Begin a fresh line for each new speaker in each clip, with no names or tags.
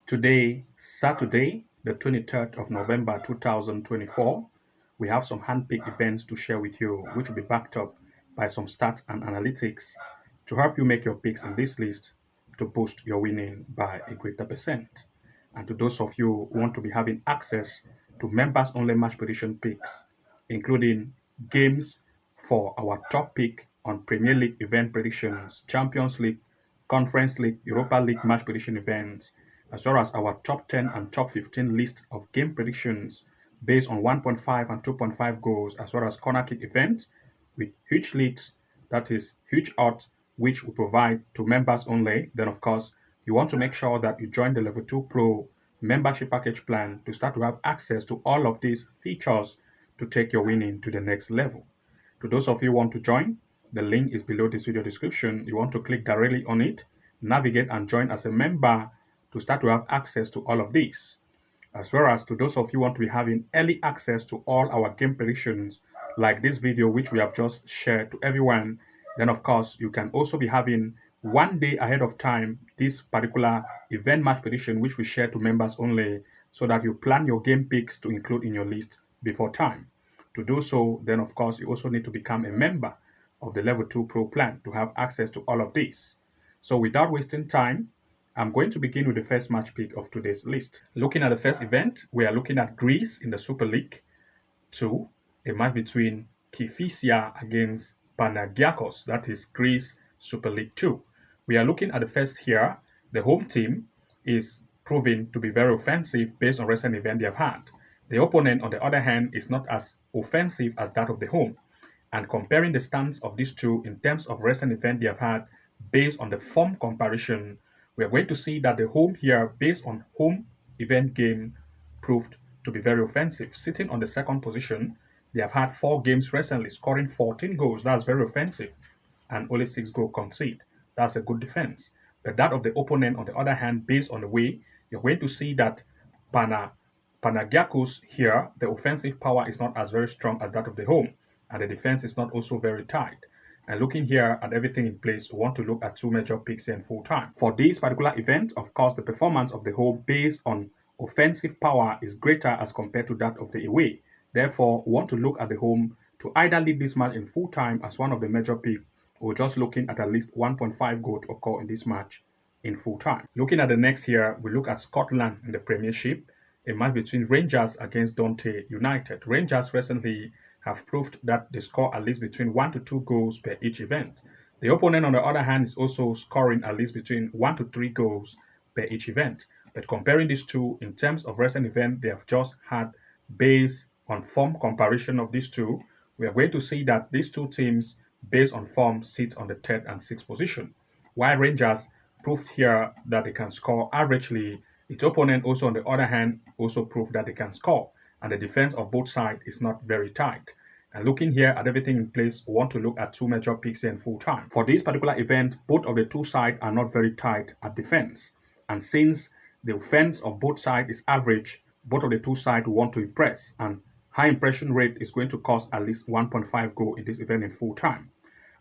Today, Saturday, the 23rd of November 2024, we have some handpicked events to share with you, which will be backed up by some stats and analytics to help you make your picks in this list to boost your winning by a greater percent. And to those of you who want to be having access to members only match prediction picks, including games for our top pick on Premier League event predictions, Champions League, Conference League, Europa League match prediction events, as well as our top 10 and top 15 list of game predictions based on 1.5 and 2.5 goals, as well as corner kick events with huge leads, that is huge odds, which we provide to members only. Then, of course, you want to make sure that you join the Level 2 Pro membership package plan to start to have access to all of these features to take your winning to the next level. To those of you who want to join, the link is below this video description. You want to click directly on it, navigate and join as a member to start to have access to all of these. As well as to those of you who want to be having early access to all our game predictions, like this video which we have just shared to everyone, then of course you can also be having one day ahead of time this particular event match prediction which we share to members only, so that you plan your game picks to include in your list before time. To do so, then of course you also need to become a member of the Level 2 Pro plan to have access to all of this. So without wasting time, I'm going to begin with the first match pick of today's list. Looking at the first event, we are looking at Greece in the Super League 2, a match between Kifisia against Panagiakos, that is Greece Super League 2. We are looking at the first here. The home team is proving to be very offensive based on recent event they have had. The opponent, on the other hand, is not as offensive as that of the home. And comparing the stance of these two in terms of recent event they have had based on the form comparison, we are going to see that the home here, based on home event game, proved to be very offensive. Sitting on the second position, they have had 4 games recently, scoring 14 goals. That's very offensive. And only 6 goals conceded. That's a good defense. But that of the opponent, on the other hand, based on the way, you're going to see that Panagiakos here, the offensive power is not as very strong as that of the home. And the defense is not also very tight. And looking here at everything in place, we want to look at 2 major picks here in full time. For this particular event, of course, the performance of the home based on offensive power is greater as compared to that of the away. Therefore, we want to look at the home to either lead this match in full time as one of the major picks, or just looking at least 1.5 goal to occur in this match in full time. Looking at the next here, we look at Scotland in the Premiership, a match between Rangers against Dundee United. Rangers recently have proved that they score at least between 1 to 2 goals per each event. The opponent, on the other hand, is also scoring at least between 1 to 3 goals per each event. But comparing these two in terms of recent event they have just had based on form comparison of these two, we are going to see that these two teams, based on form, sit on the 3rd and 6th position. While Rangers proved here that they can score averagely, its opponent also, on the other hand, also proved that they can score. And the defense of both sides is not very tight. And looking here at everything in place, we want to look at 2 major picks in full time. For this particular event, both of the two sides are not very tight at defense. And since the offense of both sides is average, both of the two sides want to impress. And high impression rate is going to cost at least 1.5 goal in this event in full time.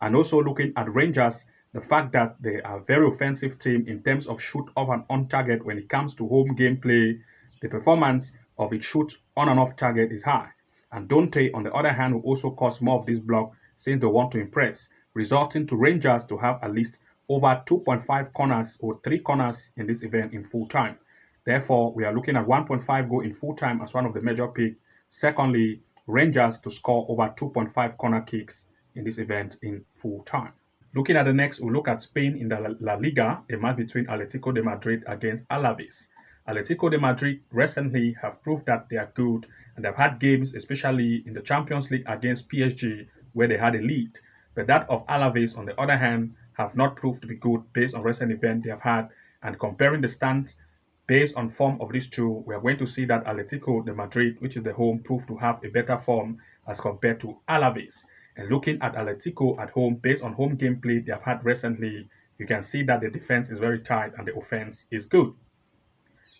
And also looking at Rangers, the fact that they are a very offensive team in terms of shoot off and on target when it comes to home gameplay, the performance of its shoot on and off target is high. And Dundee, on the other hand, will also cause more of this block since they want to impress, resulting to Rangers to have at least over 2.5 corners or 3 corners in this event in full time. Therefore, we are looking at 1.5 goal in full time as one of the major picks. Secondly, Rangers to score over 2.5 corner kicks in this event in full time. Looking at the next, we'll look at Spain in the La Liga, a match between Atletico de Madrid against Alaves. Atletico de Madrid recently have proved that they are good, and they've had games, especially in the Champions League against PSG, where they had a lead. But that of Alaves, on the other hand, have not proved to be good based on recent events they have had. And comparing the stats based on form of these two, we are going to see that Atletico de Madrid, which is the home, proved to have a better form as compared to Alaves. And looking at Atletico at home, based on home gameplay they have had recently, you can see that the defense is very tight and the offense is good.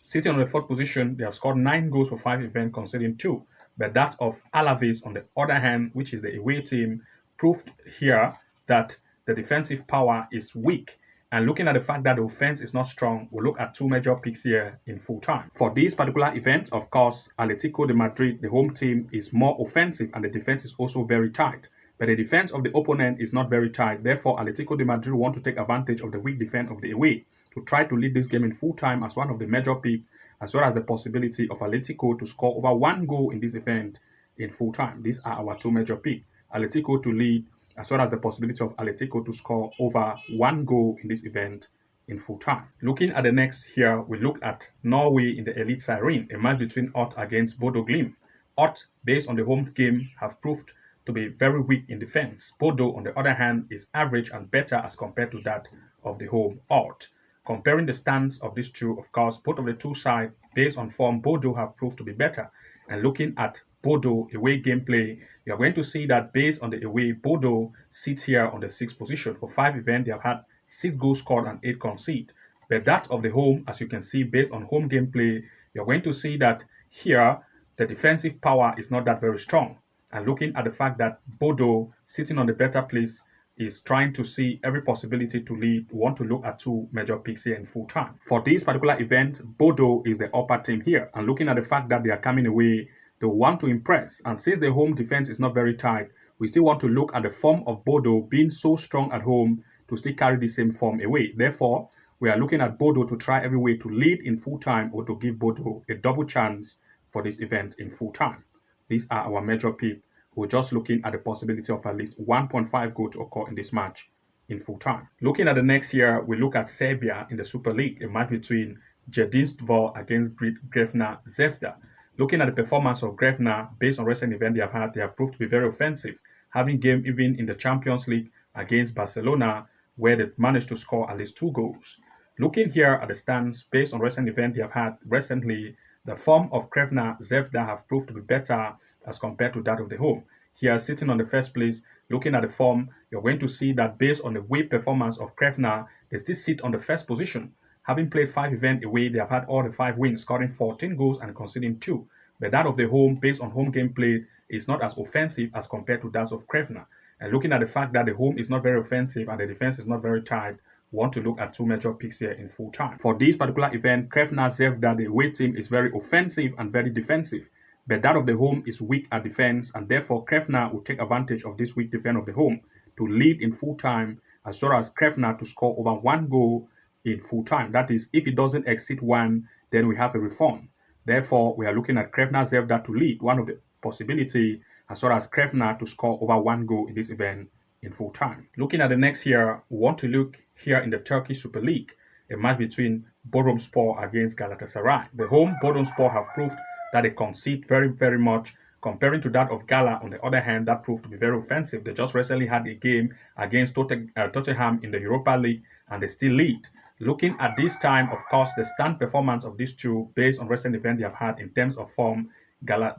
Sitting on the 4th position, they have scored 9 goals for 5 events, conceding 2. But that of Alaves, on the other hand, which is the away team, proved here that the defensive power is weak. And looking at the fact that the offense is not strong, we'll look at two major picks here in full time. For this particular event, of course, Atletico de Madrid, the home team, is more offensive and the defense is also very tight. But the defense of the opponent is not very tight. Therefore, Atletico de Madrid want to take advantage of the weak defense of the away to try to lead this game in full time as one of the major picks, as well as the possibility of Atletico to score over 1 goal in this event in full time. These are our two major picks. Atletico to lead, as well as the possibility of Atletico to score over 1 goal in this event in full time. Looking at the next here, we look at Norway in the Elite Siren, a match between Ott against Bodo Glimt. Ott, based on the home game, have proved to be very weak in defense. Bodo, on the other hand, is average and better as compared to that of the home Ott. Comparing the stance of these two, of course, both of the two sides, based on form, Bodo have proved to be better. And looking at Bodo away gameplay, you are going to see that based on the away, Bodo sits here on the 6th position. For 5 events, they have had 6 goals scored and 8 conceded. But that of the home, as you can see, based on home gameplay, you're going to see that here, the defensive power is not that very strong. And looking at the fact that Bodo, sitting on the better place, is trying to see every possibility to lead, we want to look at two major picks here in full time. For this particular event, Bodo is the upper team here. And looking at the fact that they are coming away, they want to impress. And since the home defense is not very tight, we still want to look at the form of Bodo being so strong at home to still carry the same form away. Therefore, we are looking at Bodo to try every way to lead in full time or to give Bodo a double chance for this event in full time. These are our major picks. We're just looking at the possibility of at least 1.5 goals to occur in this match in full time. Looking at the next here, we look at Serbia in the Super League, a match between Jedinstvo against Grevna Zvezda. Looking at the performance of Grevna based on recent events they have proved to be very offensive, having game even in the Champions League against Barcelona, where they managed to score at least 2 goals. Looking here at the stands based on recent events they have had recently, the form of Grevna Zvezda have proved to be better as compared to that of the home. Here, sitting on the first place, looking at the form, you're going to see that based on the away performance of Grevna, they still sit on the first position. Having played 5 events away, they have had all the 5 wins, scoring 14 goals and conceding 2. But that of the home, based on home game played, is not as offensive as compared to that of Grevna. And looking at the fact that the home is not very offensive and the defense is not very tight, we want to look at two major picks here in full time. For this particular event, Grevna Zvezda, the away team, is very offensive and very defensive. But that of the home is weak at defense, and therefore Grevna will take advantage of this weak defense of the home to lead in full time, as well as Grevna to score over 1 goal in full time. That is, if it doesn't exceed 1, then we have a reform. Therefore, we are looking at Grevna Zvezda to lead, one of the possibility, as well as Grevna to score over 1 goal in this event in full time. Looking at the next here, we want to look here in the Turkish Super League, a match between Bodrumspor against Galatasaray. The home Bodrumspor have proved that they concede very, very much. Comparing to that of Gala, on the other hand, that proved to be very offensive. They just recently had a game against Tottenham in the Europa League, and they still lead. Looking at this time, of course, the stand performance of these two, based on recent events they have had in terms of form, Gala,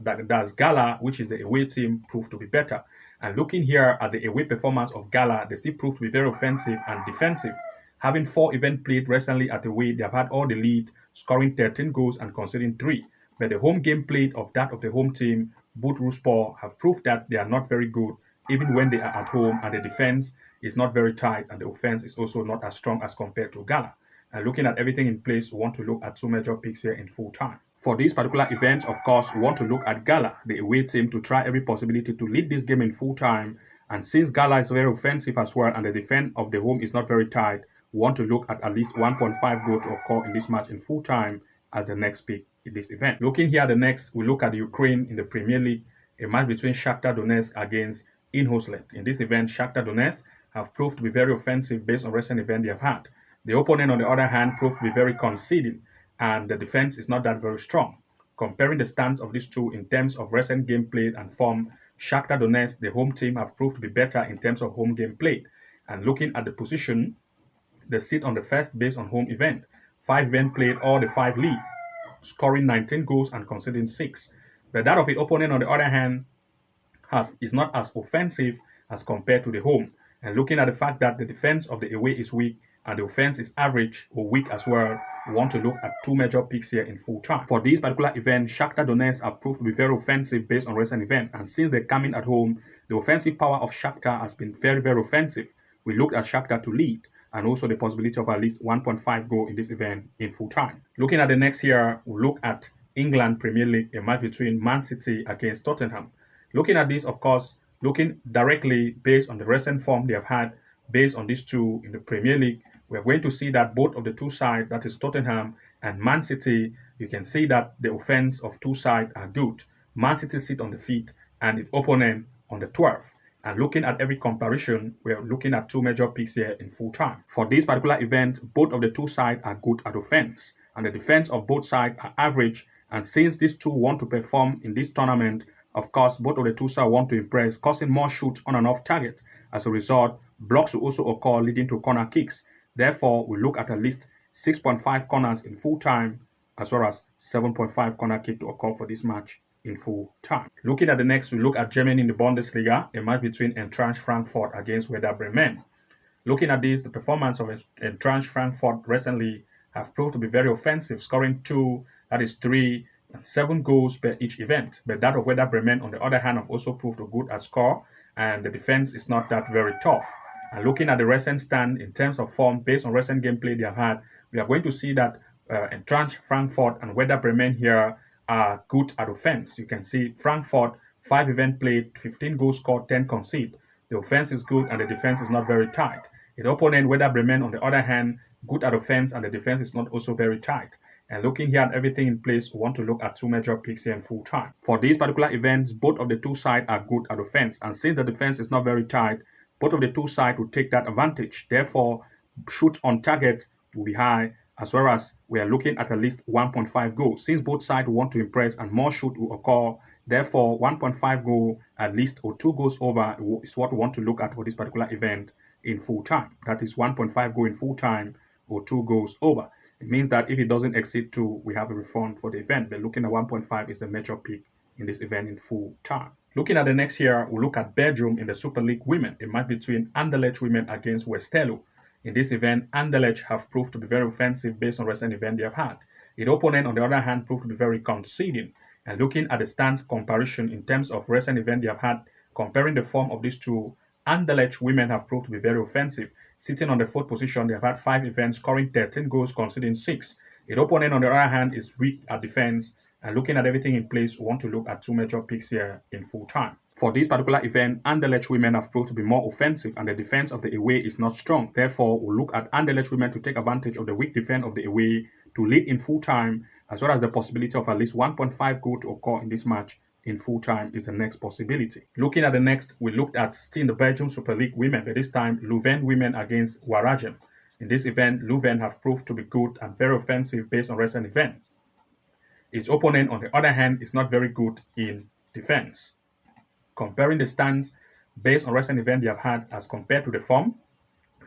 which is the away team, proved to be better. And looking here at the away performance of Gala, they still proved to be very offensive and defensive. Having 4 events played recently at away, they have had all the lead, scoring 13 goals and conceding 3. But the home game played of that of the home team, Bodrumspor, have proved that they are not very good, even when they are at home, and the defense is not very tight, and the offense is also not as strong as compared to Gala. And looking at everything in place, we want to look at two major picks here in full time. For this particular event, of course, we want to look at Gala, the away team, to try every possibility to lead this game in full time. And since Gala is very offensive as well, and the defense of the home is not very tight, we want to look at least 1.5 goals to occur in this match in full time as the next pick in this event. Looking here, the next, we look at Ukraine in the Premier League, a match between Shakhtar Donetsk against Inhoslet. In this event, Shakhtar Donetsk have proved to be very offensive based on recent events they have had. The opponent, on the other hand, proved to be very conceding, and the defense is not that very strong. Comparing the stance of these two in terms of recent game played and form, Shakhtar Donetsk, the home team, have proved to be better in terms of home game played. And looking at the position, they sit on the first based on home event. 5 events played, all the 5 lead, scoring 19 goals and conceding 6. But that of the opponent, on the other hand, is not as offensive as compared to the home. And looking at the fact that the defense of the away is weak and the offense is average or weak as well, we want to look at two major picks here in full time. For this particular event, Shakhtar Donetsk have proved to be very offensive based on recent events. And since they're coming at home, the offensive power of Shakhtar has been very, very offensive. We looked at Shakhtar to lead, and also the possibility of at least 1.5 goal in this event in full time. Looking at the next here, we'll look at England Premier League, a match between Man City against Tottenham. Looking at this, of course, looking directly based on the recent form they have had, based on these two in the Premier League, we're going to see that both of the two sides, that is Tottenham and Man City, you can see that the offense of two sides are good. Man City sit on the feet and its opponent on the 12th. And looking at every comparison, we're looking at two major picks here in full time. For this particular event, both of the two sides are good at offense, and the defense of both sides are average. And since these two want to perform in this tournament, of course, both of the two sides want to impress, causing more shots on and off target. As a result, blocks will also occur, leading to corner kicks. Therefore, we look at least 6.5 corners in full time, as well as 7.5 corner kick to occur for this match in full time. Looking at the next, we look at Germany in the Bundesliga, a match between Eintracht Frankfurt against Werder Bremen. Looking at this, the performance of Eintracht Frankfurt recently have proved to be very offensive, scoring 2, that is 3, and 7 goals per each event. But that of Werder Bremen, on the other hand, have also proved good at score, and the defense is not that very tough. And looking at the recent stand in terms of form, based on recent gameplay they have had, we are going to see that Eintracht Frankfurt and Werder Bremen here are good at offense. You can see Frankfurt, 5 events played, 15 goals scored, 10 conceded. The offense is good and the defense is not very tight. The opponent, Werder Bremen, on the other hand, good at offense and the defense is not also very tight. And looking here at everything in place, we want to look at two major picks here in full time. For these particular events, both of the two sides are good at offense. And since the defense is not very tight, both of the two sides will take that advantage. Therefore, shoot on target will be high, as well as we are looking at least 1.5 goals. Since both sides want to impress and more shoot will occur, therefore 1.5 goal at least or 2 goals over is what we want to look at for this particular event in full time. That is 1.5 goal in full time or 2 goals over. It means that if it doesn't exceed 2, we have a refund for the event. But looking at 1.5 is the major pick in this event in full time. Looking at the next here, we'll look at Belgium in the Super League Women, a match between Anderlecht Women against Westerlo. In this event, Anderlecht have proved to be very offensive based on recent events they have had. The opponent, on the other hand, proved to be very conceding. And looking at the stance comparison in terms of recent events they have had, comparing the form of these two, Anderlecht Women have proved to be very offensive. Sitting on the 4th position, they have had 5 events, scoring 13 goals, conceding 6. The opponent, on the other hand, is weak at defense. And looking at everything in place, we want to look at two major picks here in full time. For this particular event, Anderlecht Women have proved to be more offensive and the defense of the away is not strong. Therefore, we'll look at Anderlecht Women to take advantage of the weak defense of the away to lead in full time, as well as the possibility of at least 1.5 goal to occur in this match in full time is the next possibility. Looking at the next, we looked at still in the Belgium Super League Women, but this time Leuven Women against Waregem. In this event, Leuven have proved to be good and very offensive based on recent event. Its opponent, on the other hand, is not very good in defense. Comparing the stands based on recent events they have had as compared to the form,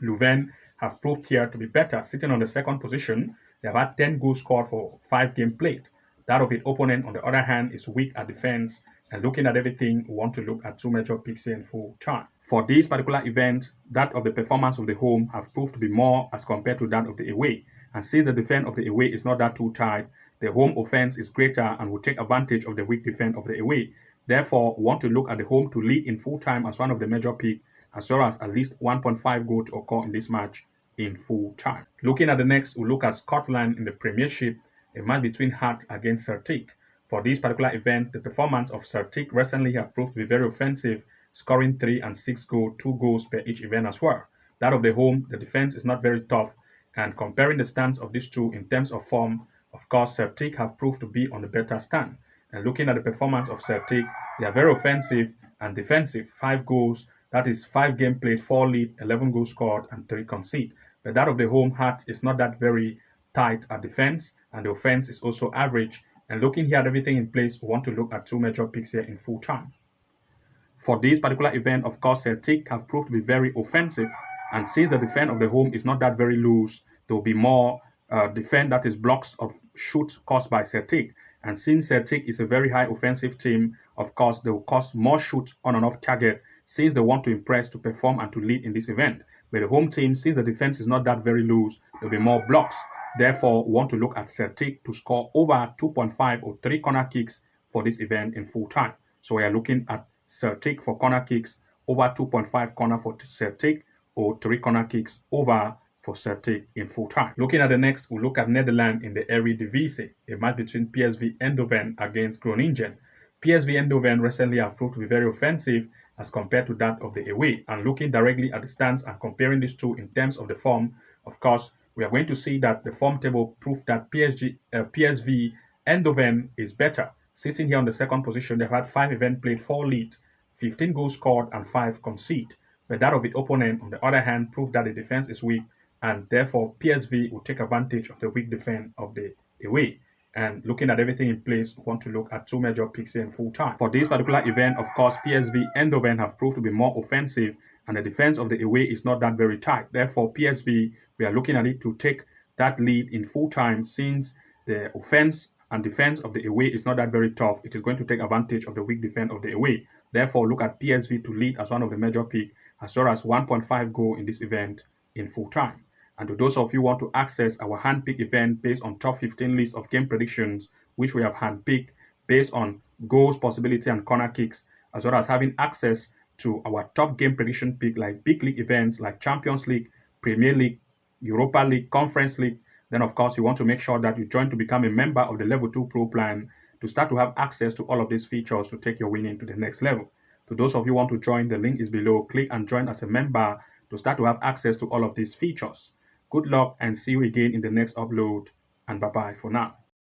Leuven have proved here to be better. Sitting on the 2nd position, they have had 10 goals scored for 5 games played. That of its opponent, on the other hand, is weak at defense. And looking at everything, we want to look at two major picks here in full time. For this particular event, that of the performance of the home have proved to be more as compared to that of the away. And since the defense of the away is not that too tight, the home offense is greater and will take advantage of the weak defense of the away. Therefore, we want to look at the home to lead in full time as one of the major picks, as well as at least 1.5 goal to occur in this match in full time. Looking at the next, we'll look at Scotland in the Premiership, a match between Hearts against Celtic. For this particular event, the performance of Celtic recently have proved to be very offensive, scoring 3 and 6 goals, 2 goals per each event as well. That of the home, the defense is not very tough, and comparing the stance of these two in terms of form, of course, Celtic have proved to be on the better stand. And looking at the performance of Celtic, they are very offensive and defensive. 5 goals, that is 5 games played, 4 lead, 11 goals scored, and 3 conceded. But that of the home Hearts is not that very tight at defense, and the offense is also average. And looking here at everything in place, we want to look at two major picks here in full time. For this particular event, of course, Celtic have proved to be very offensive. And since the defense of the home is not that very loose, there will be more defense, that is blocks of shoot caused by Celtic. And since Celtic is a very high offensive team, of course, they will cause more shots on and off target since they want to impress, to perform, and to lead in this event. But the home team, since the defense is not that very loose, there will be more blocks. Therefore, we want to look at Celtic to score over 2.5 or 3 corner kicks for this event in full time. So we are looking at Celtic for corner kicks, over 2.5 corner for Celtic, or 3 corner kicks over for Celtic in full time. Looking at the next, we'll look at Netherlands in the Eredivisie, a match between PSV Eindhoven against Groningen. PSV Eindhoven recently have proved to be very offensive as compared to that of the away. And looking directly at the stands and comparing these two in terms of the form, of course, we are going to see that the form table proved that PSV Eindhoven is better. Sitting here on the second position, they've had 5 events played, 4 lead, 15 goals scored, and 5 conceded. But that of the opponent, on the other hand, proved that the defense is weak, and therefore PSV will take advantage of the weak defense of the away. And looking at everything in place, we want to look at 2 major picks in full time. For this particular event, of course, PSV Eindhoven have proved to be more offensive, and the defense of the away is not that very tight. Therefore, PSV, we are looking at it to take that lead in full time, since the offense and defense of the away is not that very tough. It is going to take advantage of the weak defense of the away. Therefore, look at PSV to lead as one of the major picks, as well as 1.5 goal in this event in full time. And to those of you who want to access our handpicked event based on top 15 list of game predictions, which we have handpicked based on goals, possibility, and corner kicks, as well as having access to our top game prediction pick like big league events like Champions League, Premier League, Europa League, Conference League, then of course you want to make sure that you join to become a member of the Level 2 Pro plan to start to have access to all of these features to take your winning to the next level. To those of you who want to join, the link is below. Click and join as a member to start to have access to all of these features. Good luck and see you again in the next upload, and bye-bye for now.